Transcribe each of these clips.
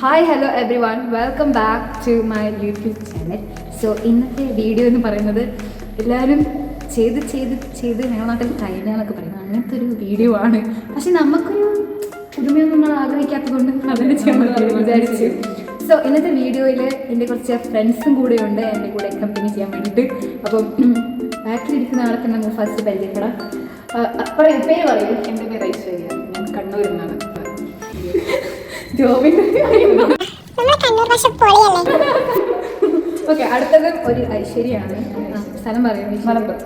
Hi hello everyone, welcome back to my YouTube channel. So ഇന്നത്തെ video എന്ന് പറയുന്നത് എല്ലാവരും ചെയ്ത് ഞങ്ങളുടെ നാട്ടിൽ കഴിഞ്ഞാന്നൊക്കെ പറയുന്നത് അങ്ങനത്തെ ഒരു വീഡിയോ ആണ്. പക്ഷെ നമുക്കൊരു പുതുമയൊന്നും നിങ്ങൾ ആഗ്രഹിക്കാത്തത് കൊണ്ട് അതിനെ ചെയ്യാൻ വിചാരിച്ചു. സോ ഇന്നത്തെ വീഡിയോയിൽ എൻ്റെ കുറച്ച് ഫ്രണ്ട്സും കൂടെ ഉണ്ട് എൻ്റെ കൂടെ കമ്പനി ചെയ്യാൻ വേണ്ടിയിട്ട്. അപ്പം ബാക്കിലിരിക്കുന്ന ആളെ തന്നെ നമ്മൾ ഫസ്റ്റ് പരിചയപ്പെടാം. പേര് പറയൂ. എൻ്റെ പേര് ഐശ്വര്യ, ഞാൻ കണ്ണൂരിൽ നിന്നാണ്. ഓക്കെ, അടുത്തത് ഒരു ഐശ്വര്യാണ്. സ്ഥലം പറയും. മലപ്പുറം.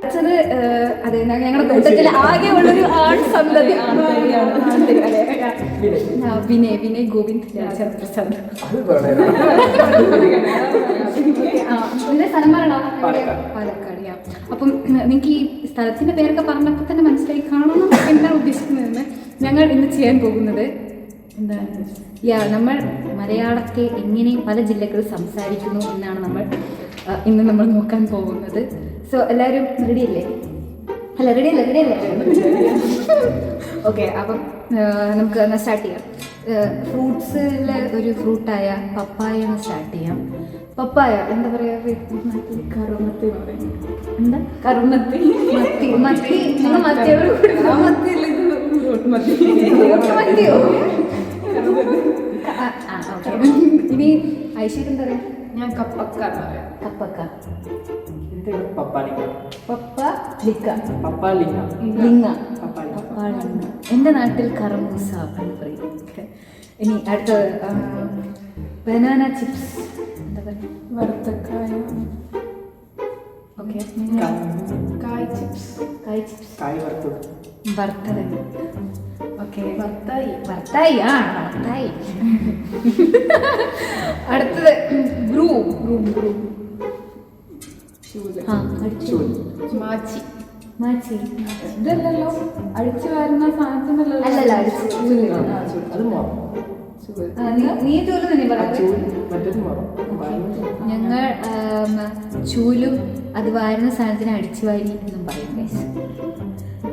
അടുത്തത് അതെ, ഞങ്ങളുടെ കൂട്ടത്തിൽ ആകെ ഉള്ളൊരു ആൺ സന്തതി വിനയ് ഗോവിന്ദ് രാജപ്രസാദ്. ഇതിന്റെ സ്ഥലം പറയണോ? പാലക്കാട്. അപ്പം നിങ്ങൾക്ക് ഈ സ്ഥലത്തിന്റെ പേരൊക്കെ പറഞ്ഞപ്പോൾ തന്നെ മനസ്സിലായി കാണണം എന്താണ് ഉദ്ദേശിക്കുന്നതെന്ന്. ഞങ്ങൾ ഇന്ന് ചെയ്യാൻ പോകുന്നത് എന്താണ്, നമ്മൾ മലയാളത്തെ എങ്ങനെ പല ജില്ലകൾ സംസാരിക്കുന്നു എന്നാണ് ഇന്ന് നമ്മൾ നോക്കാൻ പോകുന്നത്. സോ എല്ലാവരും റെഡിയല്ലേ? റെഡിയല്ലേ? ഓക്കെ, അപ്പം നമുക്ക് എന്നാൽ സ്റ്റാർട്ട് ചെയ്യാം. ഫ്രൂട്ട്സിലെ ഒരു ഫ്രൂട്ടായ പപ്പായ ഒന്ന് സ്റ്റാർട്ട് ചെയ്യാം. പപ്പായ എന്താ പറയാ? കറുമത്തി എന്ന് പറയും. എന്താ കറുമത്തി? മത്തി. നിങ്ങൾ മത്തിയോ? ഇനി ഐശ്വര്യ എന്താ പറയാ? ഞാൻ കപ്പക്ക എന്ന് പറയാം. കപ്പക്ക. എന്റെ നാട്ടിൽ കറമൂസ എന്ന് പറയും. ഇനി അടുത്തത് ബനാന ചിപ്സ്. എന്താ പറയുക? വറുത്തക്കായ. ഓക്കെ, കായ് ചിപ്സ്. വറുത്തത്. ഓക്കെ, വറുത്തായി. അടുത്തത് ബ്രൂ. മാച്ചി. ഇതല്ലല്ലോ അടിച്ചു വരുന്ന സാധനത്തിനല്ലോ. അല്ലല്ല, നീ ചൂല് തന്നെ പറയാം. ഞങ്ങൾ ചൂലും അത് വാരുന്ന സാധനത്തിന് അടിച്ചു വാരി എന്നും പറയും.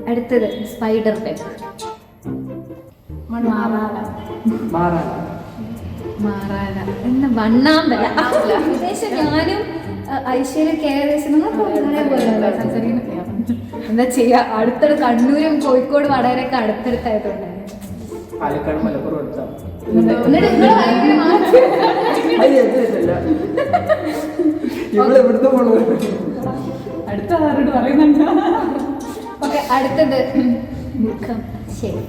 അടുത്തത് സ്പൈഡർ വെബ്. മാറാല എന്ന വണ്ണാമ്പല. ഏകദേശം ഞാനും ഐശ്വര്യൊക്കെ ഏകദേശം സംസാരിക്കുന്ന. എന്താ ചെയ്യാ, അടുത്തത് കണ്ണൂരും കോഴിക്കോട് വടകരയൊക്കെ അടുത്തടുത്തായതുകൊണ്ട് പാലക്കാട് മലപ്പുറം അടുത്ത ആരോട് പറയുന്നുണ്ട്. ഓക്കെ, അടുത്തത് മുഖം.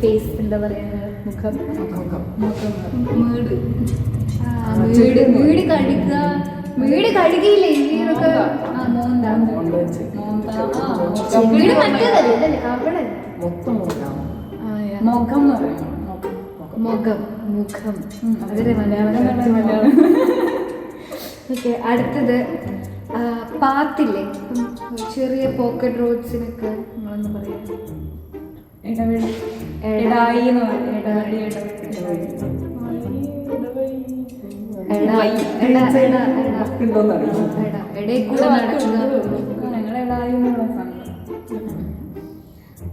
ഫേസ് എന്താ പറയാ? മുഖം. വീട് കഴുകിയില്ലേ? വീടൊക്കെ വീട് മറ്റേതല്ലേ? മുഖം എന്ന് പറയും. മുഖം. വളരെ മലയാളം. ഓക്കെ, അടുത്തത് പാത്തില്ലേ? ചെറിയ പോക്കറ്റ് റോഡ്സിനൊക്കെ നിങ്ങളെന്ന് പറയാം. ഇടായി എന്ന് പറയും.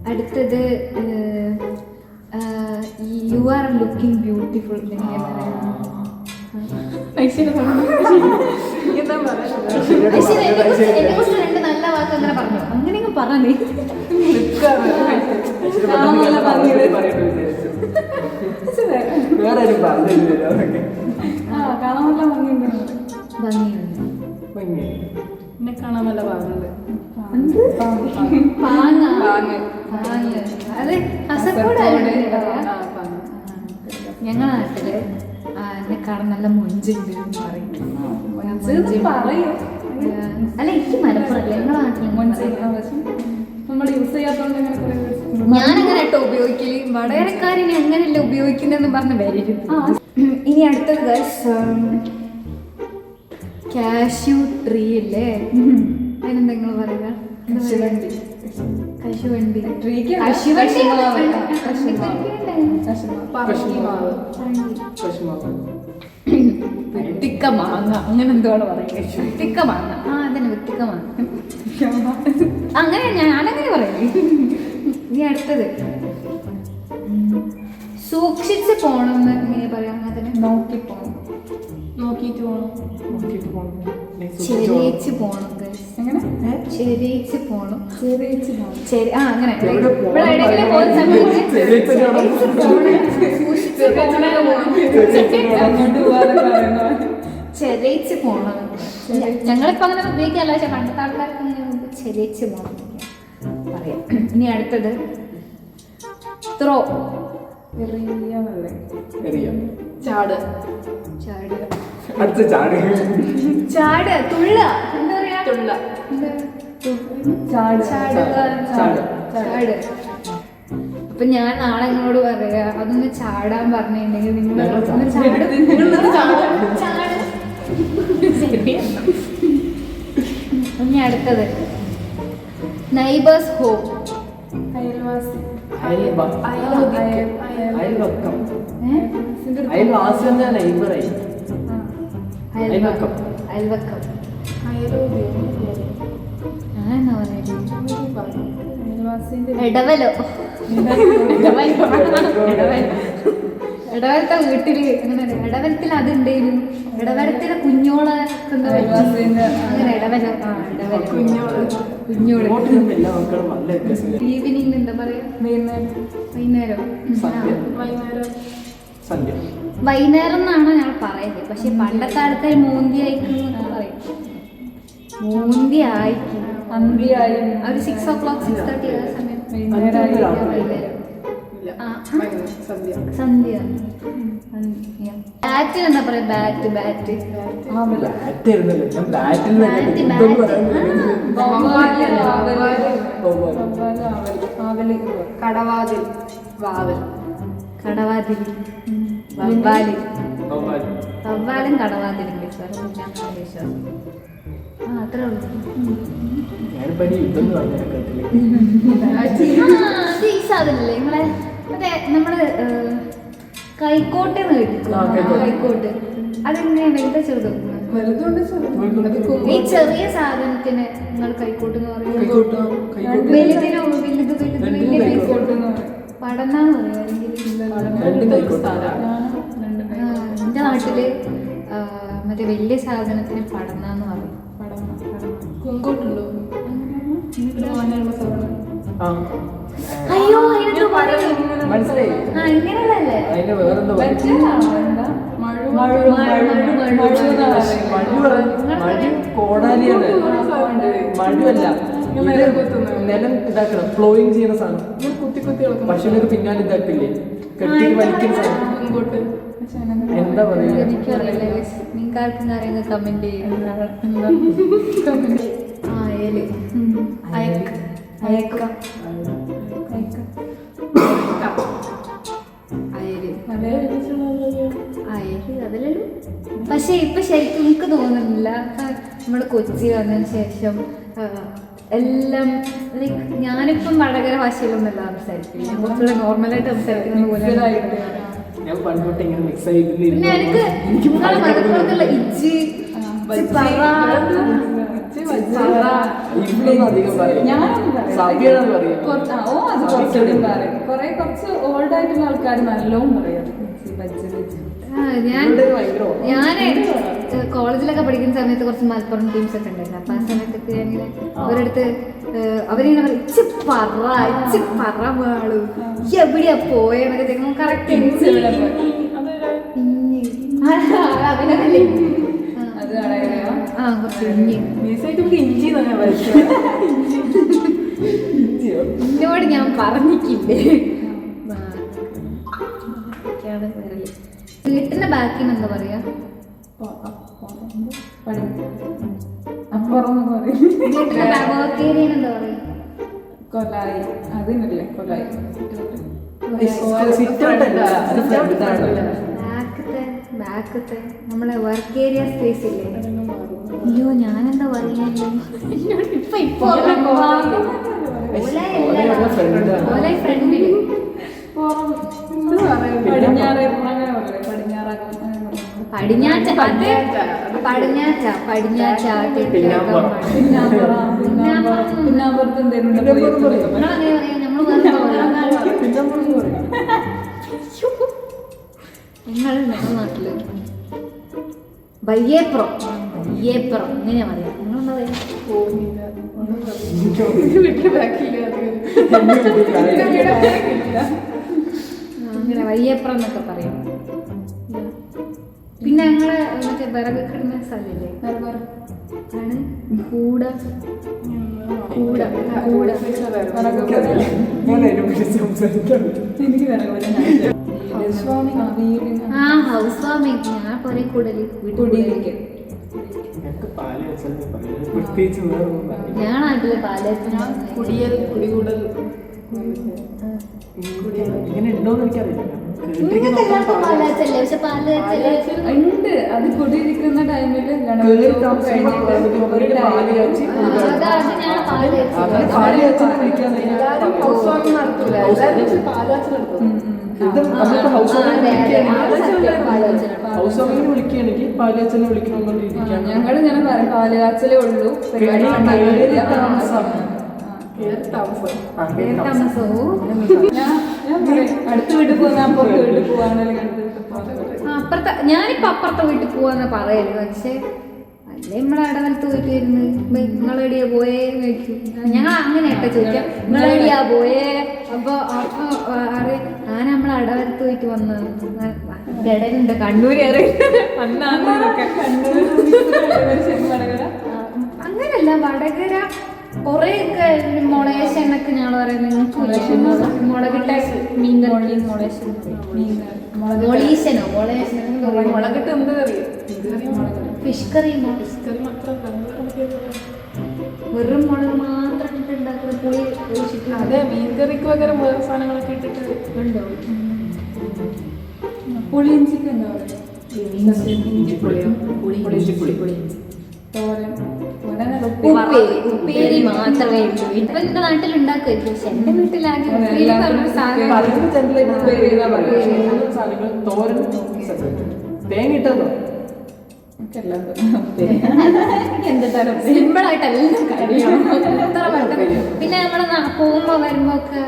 അടുത്തത് യു ആർ ലുക്കിംഗ് ബ്യൂട്ടിഫുൾ. രണ്ട് നല്ല വാക്ക് അങ്ങനെ പറഞ്ഞു. അങ്ങനെയൊക്കെ പറഞ്ഞു. എന്നെ കാണാൻ നല്ല ഭാഗമുണ്ട്. അത് കാസർഗോഡ്. ഞങ്ങളുടെ നാട്ടില് എന്നെ കാണാൻ നല്ല മൊഞ്ചുണ്ട് എന്ന് പറയും. അല്ല, എനിക്ക് മലപ്പുറല്ലേ, ഞങ്ങളുടെ നാട്ടിൽ മൊഞ്ച് നമ്മൾ യൂസ് ചെയ്യാത്തോണ്ട് ഞാനങ്ങനെ കേട്ടോ ഉപയോഗിക്കല്. വടകരക്കാരിനെ അങ്ങനെയല്ല ഉപയോഗിക്കുന്നതെന്ന് പറഞ്ഞ് വരും. ഇനി അടുത്തത് കാഷ്യൂ ട്രീ അല്ലേ? അതിനെന്താ നിങ്ങൾ പറയുക? കശുവണ്ടി. വെട്ടിക്ക മാങ്ങ അങ്ങനെ എന്തുവാണ് പറയുന്നത്? വിത്തിക്ക മാങ്ങ. ആ അതന്നെ വിത്തിക്ക മാങ്ങ. അങ്ങനെ ഞാനങ്ങനെ പറയല്ലേ. ഇനി അടുത്തത് സൂക്ഷിച്ച് പോണെന്ന് എങ്ങനെ പറയാം? അതിന് നോക്കി പോണം, നോക്കിയിട്ട് പോണം, നോക്കിയിട്ട് പോണം. ചെരിയിച്ച് പോണം guys. എങ്ങനെ ചെരിയിച്ച് പോണം. ചെറിയിച്ച് പോണം. ശരി ആ അങ്ങനെ എവിടെ പോണം? ഇവിടെ എവിടെയെങ്കിലും പോകുന്ന സമയത്ത് ചെരിയിച്ച് പോണം. സൂക്ഷിച്ച് പോണേ അങ്ങോട്ട് പോകാതെ പറയുന്നത് ചെരിയിച്ച് പോണം. ഞങ്ങളിപ്പോ അങ്ങനെ ഉപയോഗിക്കാല്ല, പക്ഷെ പണ്ടത്തെ ആൾക്കാർക്ക് അങ്ങനെ ചെരിയിച്ച് പോണം പറയാം. ഇനി അടുത്തത് ത്രോ. എറിയാന്നല്ലേ? എറിയാം. ചാട്, ചാടുക. അടുത്ത ചാട്. ചാട് തുള്ള എന്താ പറയാ? തുള്ള, എന്താ? ചാട്, ചാടുക. ചാട്. ചാട്. അപ്പൊ ഞാൻ നാളെ നിങ്ങളോട് പറയാ അതൊന്ന് ചാടാൻ പറഞ്ഞിട്ടുണ്ടെങ്കിൽ നിങ്ങൾ ഞങ്ങൾ ഒന്ന് ചാട്. നിങ്ങളൊന്ന് ചാട്. ചാട്. ശരിയാണ്. ഇനി അടുത്തത് നൈബേഴ്സ് ഹോം. അയൽവാസി, അയൽവക്കം. അയൽവാസി എന്നാ നൈബറായി. അയൽവക്കം. അയൽവക്കം. ഞാനെന്നാ പറയുന്നത്? ഇടവലോ. ഇടവലത്തെ വീട്ടില് അങ്ങനെ ഇടവലത്തിൽ അതുണ്ടേനു. ഇടവലത്തിലെ കുഞ്ഞോളെ അങ്ങനെ ഇടവലോ. ആ ഇടവലോ കുഞ്ഞോള്. എല്ലാ മക്കളും നല്ല വ്യത്യാസം. ഈവനിങ് എന്താ പറയാ? വൈകുന്നേരം. സന്ധ്യ. വൈകുന്നേരം എന്നാണ് ഞങ്ങൾ പറയുന്നത്, പക്ഷെ പണ്ടത്തെ ആൾക്കാർ മൂന്തി അയക്കുന്നു പറയും. മൂന്തി അയക്കും. അന്തിയായി ഒരു 6 o'clock 6:30 ആ സമയം. വൈകുന്നേരം. സന്ധ്യ. ബാറ്റ് എന്താ പറയാ? ബാറ്റ്. ബാറ്റ് ആയിരുന്നല്ലോ. ഞാൻ ബാറ്റിൽ കടവാതിൽ, വാവൽ, കടവാതിൽ. വവ്വാല്. വവ്വാലും കടവാതിലും വിശ്വാസം. ആ അത്രേ ഉള്ളൂ. ഞാനിപ്പോ യുദ്ധം എന്ന് പറഞ്ഞ അത് ഈ സാധനല്ലേ നിങ്ങളെ മറ്റേ നമ്മള് കൈക്കോട്ട് കേട്ടിട്ടുണ്ടോ? ആ, കൈക്കോട്ട്. കൈക്കോട്ട് അതെങ്ങനെയാ? വലുത ചെറുത്? ഈ ചെറിയ സാധനത്തിന് നിങ്ങൾ കൈക്കോട്ട് എന്ന് പറയുന്നത് വലുതിനോ? വലുത് വലിയ കൈക്കോട്ട് പടന്നാന്ന് പറയാ. എന്റെ നാട്ടില് മറ്റേ വലിയ സാധനത്തിന് പടന്നാന്ന് പറയും. കുങ്കോട്ടുണ്ടോ? അയ്യോ അതിനൊക്കെ പറയും. മനസ്സിലായി. ആ ഇങ്ങനെയുള്ളല്ലേ? അതിന്റെ വേറെന്താ മഴു കോടാലിയാണ്. മഴുവല്ല, നിലം ഇതാക്കണം, ഫ്ലോയിങ് ചെയ്യുന്ന സാധനം. പശുവിനൊക്കെ പിന്നാലെ ഇതാക്കില്ലേ, കെട്ടി വലിക്കുന്ന സാധനം. എന്താ പറയുക? എനിക്കറിയില്ല. നിങ്ങൾക്കാർക്കും അറിയുന്ന കമന്റ് ചെയ്യും. ആ അയല്. അയക്ക. അയക്ക. അയല്. അയല് അതിലല്ലോ. പക്ഷെ ഇപ്പൊ ശരിക്കും എനിക്ക് തോന്നുന്നില്ല. നമ്മള് കൊച്ചി വന്നതിന് ശേഷം എല്ലാം ലൈക്ക് ഞാനിപ്പം വടകര ഭാഷയിലൊന്നല്ല സംസാരിക്കില്ല. കുറച്ചുകൂടെ നോർമലായിട്ട് സംസാരിക്കുന്ന പോലെ. ഞാൻ പണ്ടോട്ട് ഇങ്ങനെ മിക്സ് ആയിട്ട് പിന്നെ എനിക്ക് നിങ്ങളെ മലപ്പുറത്തുള്ള ഇജ്ജ് കുറച്ച് ഓൾഡ് ആയിട്ടുള്ള ആൾക്കാർ നല്ലോണം പറയാം. ഞാൻ കോളേജിലൊക്കെ പഠിക്കുന്ന സമയത്ത് കുറച്ച് മലപ്പുറം ടീംസ് ഒക്കെ ഉണ്ടായിരുന്നു. അപ്പൊ ആ സമയത്തൊക്കെ ഞാനിങ്ങനെ ഒരിടത്ത് അവരിങ്ങനെ പറയും ഇച്ച് പറ വാളു എവിടെയാ പോയെന്നൊക്കെ കറക്റ്റ് ആ കുറച്ച് എന്നോട് ഞാൻ പറഞ്ഞിട്ടില്ലേ. വീട്ടിന്റെ ബാക്കിന് എന്താ പറയാ? അപ്പുറം പറയും. വീട്ടിന്റെ ബാക്കേരിയൻ എന്താ പറയാ? കൊലായി. അതിനല്ലേ കൊലായി. ബാക്കത്തെ നമ്മളെ വർക്ക് ഏരിയ സ്പേസ് ഇല്ലേ? അയ്യോ ഞാനെന്താ പറയാല്ലോ. ഫ്രണ്ടില് പടിഞ്ഞാറ് അങ്ങനെ പറയല്ലേ? പടിഞ്ഞാറാകും. പടിഞ്ഞാറ്റ അത് പടിഞ്ഞാറ്റ പിന്നാമ്പുറം. പിന്നാമ്പുറത്ത് എന്തെങ്കിലും പിന്നാമ്പുറം പറയും. നിങ്ങളെങ്ങനെ പറയാ? നമ്മള് വേറെ പിന്നാമ്പുറം എന്ന് പറയും. ഞങ്ങളുടെ നാട്ടില് വയ്യേപ്പുറം എങ്ങനെയാ പറയാ? നിങ്ങളെന്താ പറയാ? വീട്ടിൽ ബാക്കില്ല അങ്ങനെ വയ്യേപ്പുറം എന്നൊക്കെ പറയും. പിന്നെ ഞങ്ങള് മറ്റേ വിറക് കിടുന്ന സ്ഥലമില്ലേ? ആണ് കൂട ഞാൻ അതിനെക്കുറിച്ച് സംസാരിക്കാൻ എനിക്ക് വേറെ ആ ഹൗസ് വാമിങ്. ഞാൻ പോലെ കൂടല് കുടിയിലേക്ക് ഞങ്ങൾക്ക് പാല് വെച്ചാൽ പ്രത്യേകിച്ച് വേറൊന്നും പറയില്ല. ഞാൻ നാട്ടില് പാലത്തിന് കുടികൂടൽ ഇങ്ങനെ ഉണ്ടോന്ന് എനിക്കറിയില്ല. പാലച്ചല്ലേ? പക്ഷെ പാല് ഉണ്ട്. അത് കുടിയിരിക്കുന്ന ടൈമില് കേറി താമസിക്കുന്ന ഒരു പാല് കാച്ചി അത് ഞാൻ പാല് അങ്ങനെ പാല് കാച്ചിനെ വിളിക്കാൻ ഹൗസ് വാമിങ്ങിന് വിളിക്കുകയാണെങ്കിൽ പാല് കാച്ചനെ വിളിക്കണമെന്നുകൊണ്ടിരിക്കുകയാണ്. ഞങ്ങള് ഇങ്ങനെ പറയും പാല് കാച്ചലേ ഉള്ളൂ, പരിപാടി ഉണ്ടാവില്ല. ഞാൻ പറയും അടുത്ത വീട്ടിൽ പോകുന്ന അപ്പുറത്തെ വീട്ടിൽ പോവാണെങ്കിൽ അപ്പുറത്തെ ഞാനിപ്പോ അപ്പുറത്തെ വീട്ടിൽ പോവാന്ന് പറയല്. പക്ഷെ അല്ലേ നമ്മളെ ഇടവലത്ത് പോയിട്ട് വരുന്നു നിങ്ങളെടിയാ പോയേ ചോദിക്കും. ഞങ്ങൾ അങ്ങനെയാട്ടോ ചോദിക്കാം, നിങ്ങളെടിയാ പോയേ? അപ്പൊ അറിയാം ഞാൻ നമ്മളെ ഇടവലത്ത് പോയിട്ട് വന്ന് ഇടയിലുണ്ട് കണ്ണൂര് അങ്ങനല്ല വടകര കൊറേയൊക്കെ മുളകേശനൊക്കെ ഞങ്ങൾ പറയുന്നത് മുളകിട്ട മീൻ കറി മൊളീശനോ മുളകിട്ട് എന്ത് കറി? ഫിഷ് കറി വെറും മുളക് മാത്രം ഇട്ടുണ്ടാക്കുന്ന പുളി ഒഴിച്ചിട്ട് അതെ, മീൻ കറിക്ക് പകരം വേറെ സാധനങ്ങളൊക്കെ ഇട്ടിട്ട് ഉണ്ടോ? പുളിയിഞ്ചിക്ക് എന്താ പറയുക? തോരൻ, ഉപ്പേരി മാത്രമേ ഉള്ളൂ. ഇപ്പൊ എന്റെ നാട്ടിൽ ഉണ്ടാക്കുമായിരിക്കും, പക്ഷെ എന്റെ വീട്ടിലാകെ ഉപ്പേരി പറഞ്ഞ സാധനം പറയുന്ന സാധനങ്ങൾ തോരൻ തേങ്ങ ഇട്ടതോ സിമ്പിൾ ആയിട്ട് എല്ലാം കഴിയണം. എത്ര പെട്ടെന്ന്. പിന്നെ നമ്മളെ പോകുമ്പോ വരുമ്പോ ഒക്കെ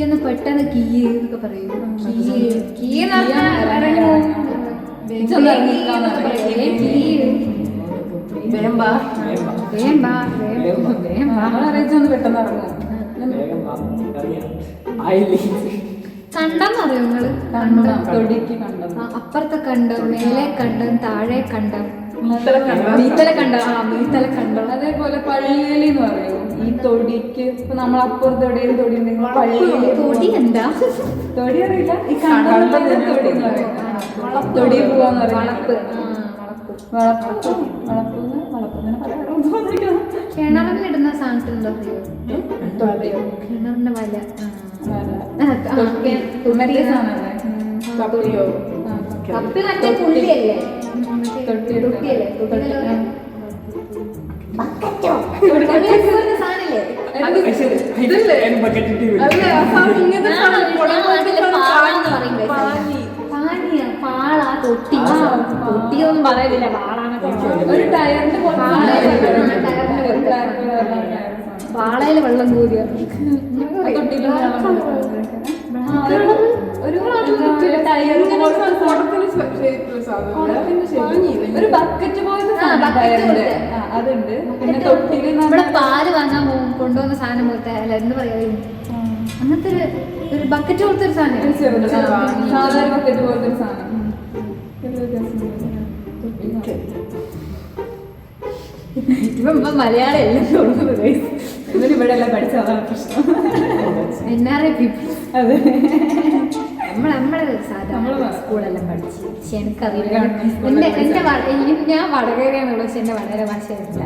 ഒന്ന് പെട്ടെന്ന് കീ എന്നൊക്കെ പറയും. കീ അറിയിച്ചൊന്ന് പെട്ടെന്ന് ഇറങ്ങും. കണ്ടെന്ന് അറിയോ നിങ്ങള്? തൊടിക്ക് കണ്ടം, അപ്പുറത്തെ കണ്ടം, മേലെ കണ്ടം, താഴെ കണ്ടം, മീത്തല മീത്തല കണ്ടം. അതേപോലെ പള്ളിയലി എന്ന് പറയും ഈ തൊടിക്ക്. ഇപ്പൊ നമ്മൾ അപ്പുറത്ത് എവിടെയും തൊടി ഉണ്ടെങ്കിൽ പള്ളിയലി. തൊടി എന്താ? തൊടി അറിയില്ല. ഈ കണ്ടം തൊടി എന്ന് പറയും. തൊടി പോവാന്ന് പറയും. കിണറിലിടുന്ന സാധനത്തിലുണ്ടോ അറിയോ? കിണറിന്റെ വല. കപ്പി മറ്റേ പുള്ളിയല്ലേ? തൊട്ടിയല്ലേ? പാള തൊട്ടി തൊട്ടിയൊന്നും പറയലില്ല, പാളാന്നൊക്കെ. ഒരു ടയറിന്റെ പാളയില് വെള്ളം കൂടിയ ഒരു ബക്കറ്റ് പോലത്തെ അതുണ്ട്. പിന്നെ തൊട്ടില് ഇവിടെ പാല് വാങ്ങാൻ കൊണ്ടുവന്ന സാധനം പോലത്തെ അല്ല എന്താ പറയാ, അങ്ങനത്തെ ഒരു ബക്കറ്റ് പോലത്തെ ഒരു സാധനം, സാധാരണ ബക്കറ്റ് പോലത്തെ ഒരു സാധനം. ഇപ്പൊ മലയാളം എല്ലാം തോന്നുന്നത് ഇവരിവിടെ എല്ലാം പഠിച്ചതാണ് പ്രശ്നം. NRI people. അതെ, നമ്മളെ സാധാരണ സ്കൂളെല്ലാം പഠിച്ചു. പക്ഷെ എനിക്കറിയില്ല. ഞാൻ വടകരയാണുള്ളൂ, പക്ഷെ എന്റെ വടകര ഭാഷ ഇല്ല.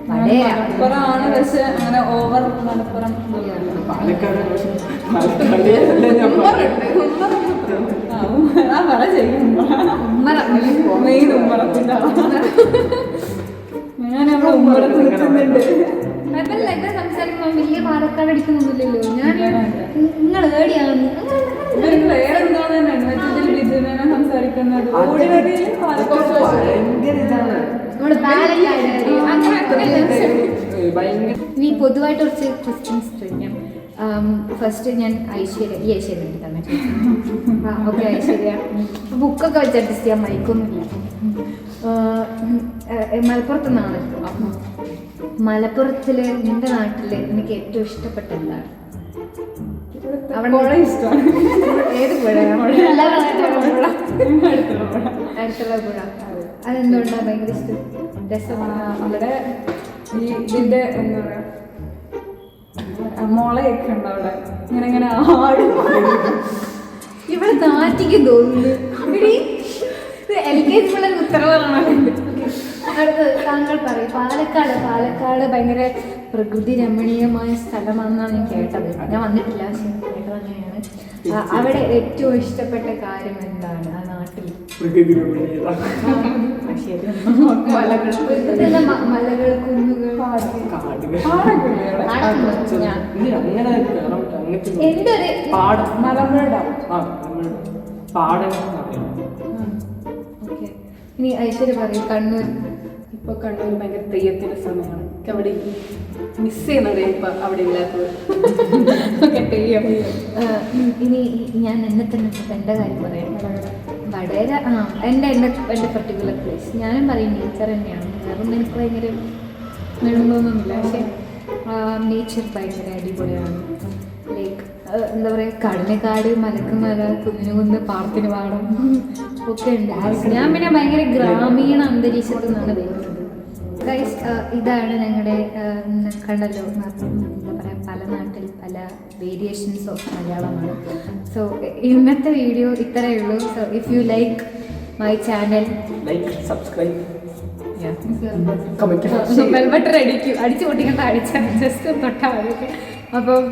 മലപ്പുറമാണ്, പക്ഷെ അങ്ങനെ ഓവർ മലപ്പുറം മെയിൻ ഉമ്മറത്തിന്റെ ഞാൻ അവിടെ ഉമ്മറത്ത് നിൽക്കുന്നുണ്ട്. സംസാരിക്കുമ്പോ വലിയ പാലക്കാട് അടിക്കുന്നൊന്നുമില്ലല്ലോ. ഞാൻ നിങ്ങൾ ഏടിയാണ് വേറെ എന്താണെന്ന് സംസാരിക്കാൻ കിട്ടുന്നത് ഓർഡിനറിയിൽ ഭയങ്കര ഇതാണ്. നമ്മള് പാലക്കാട് ഭയങ്കര ഇനി പൊതുവായിട്ട് കുറച്ച് ക്വസ്റ്റ്യൻസ് ചോദിക്കാം. ഫസ്റ്റ് ഞാൻ ഐശ്വര്യ എടുത്താണ്. ഓക്കെ ഐശ്വര്യ, ബുക്കൊക്കെ വെച്ച് അഡ്ജസ്റ്റ് ചെയ്യാൻ മൈക്കൊന്നുമില്ല. മലപ്പുറത്ത് നിന്നാണ്. മലപ്പുറത്തില് നിന്റെ നാട്ടില് എനിക്ക് ഏറ്റവും ഇഷ്ടപ്പെട്ട എന്താണ്? അവിടെ ഇഷ്ടമാണ്. ഏത് പുഴ? അടുത്തുള്ള പുഴ. അതെന്തുകൊണ്ടാണ് ഭയങ്കര ഇഷ്ടം? രസമാണ് അവിടെ ഈ ഇതിന്റെ എന്താ പറയാ മുളയൊക്കെ ഉണ്ട് അവിടെ, ഇങ്ങനെ ആടും. ഇവിടെ നാട്ടിക്ക് തോന്നുന്നു. LKG പിള്ളേർ ഉത്തരവാദമാണ്. അടുത്ത് താങ്കൾ പറയും. പാലക്കാട് ഭയങ്കര പ്രകൃതി രമണീയമായ സ്ഥലമാണെന്നാണ് ഞാൻ കേട്ടത്. ഞാൻ വന്നിട്ടില്ല, പക്ഷെ കേട്ടത് അങ്ങനെയാണ്. അവിടെ ഏറ്റവും ഇഷ്ടപ്പെട്ട കാര്യം എന്താണ് ആ നാട്ടിൽ? പ്രകൃതി രമണീയത. മലകൾ, കുന്നുകൾ, എന്റെ ഒരു ഓക്കെ. ഇനി ഐശ്വര്യ പറയും കണ്ണൂർ. ഇപ്പൊ കണ്ണൂർ ഭയങ്കര തെയ്യത്തിന്റെ സമയമാണ്. അവിടെ മിസ് ചെയ്യുന്നത് ഇപ്പൊ അവിടെ ഇല്ലാത്തത്. തെയ്യം. ഇനി ഞാൻ എന്നെ തന്നെ എൻ്റെ കാര്യം പറയാം. വടകര എൻ്റെ പർട്ടിക്കുലർ പ്ലേസ് ഞാനും പറയും നേച്ചർ തന്നെയാണ്. വേറൊന്നും എനിക്ക് ഭയങ്കര വേണമെന്നൊന്നുമില്ല, പക്ഷേ നേച്ചർ ഭയങ്കര അടിപൊളിയാണ്. ലൈക്ക് എന്താ പറയുക, കാടിന് കാട്, മലക്ക് മല, കുന്നിന് കുന്ന്, പാടത്തിന് പാടം ഒക്കെ ഉണ്ട്. ഞാൻ പിന്നെ ഭയങ്കര ഗ്രാമീണ അന്തരീക്ഷത്തിൽ നിന്നാണ് വരുന്നത്. ഗൈസ്, ഇതാണ് ഞങ്ങളുടെ കണ്ടല്ലോ, എന്താ പറയുക, പല നാട്ടിൽ പല വേരിയേഷൻസ് ഓഫ് മലയാളമാണ്. സോ ഇന്നത്തെ വീഡിയോ ഇത്രയേ ഉള്ളൂ. So if you like my channel, like, subscribe, bell button അടിച്ചു പൊട്ടിക്കണ്ട, അടിച്ചാൽ ജസ്റ്റ് തൊട്ടാൽ മതി. അപ്പം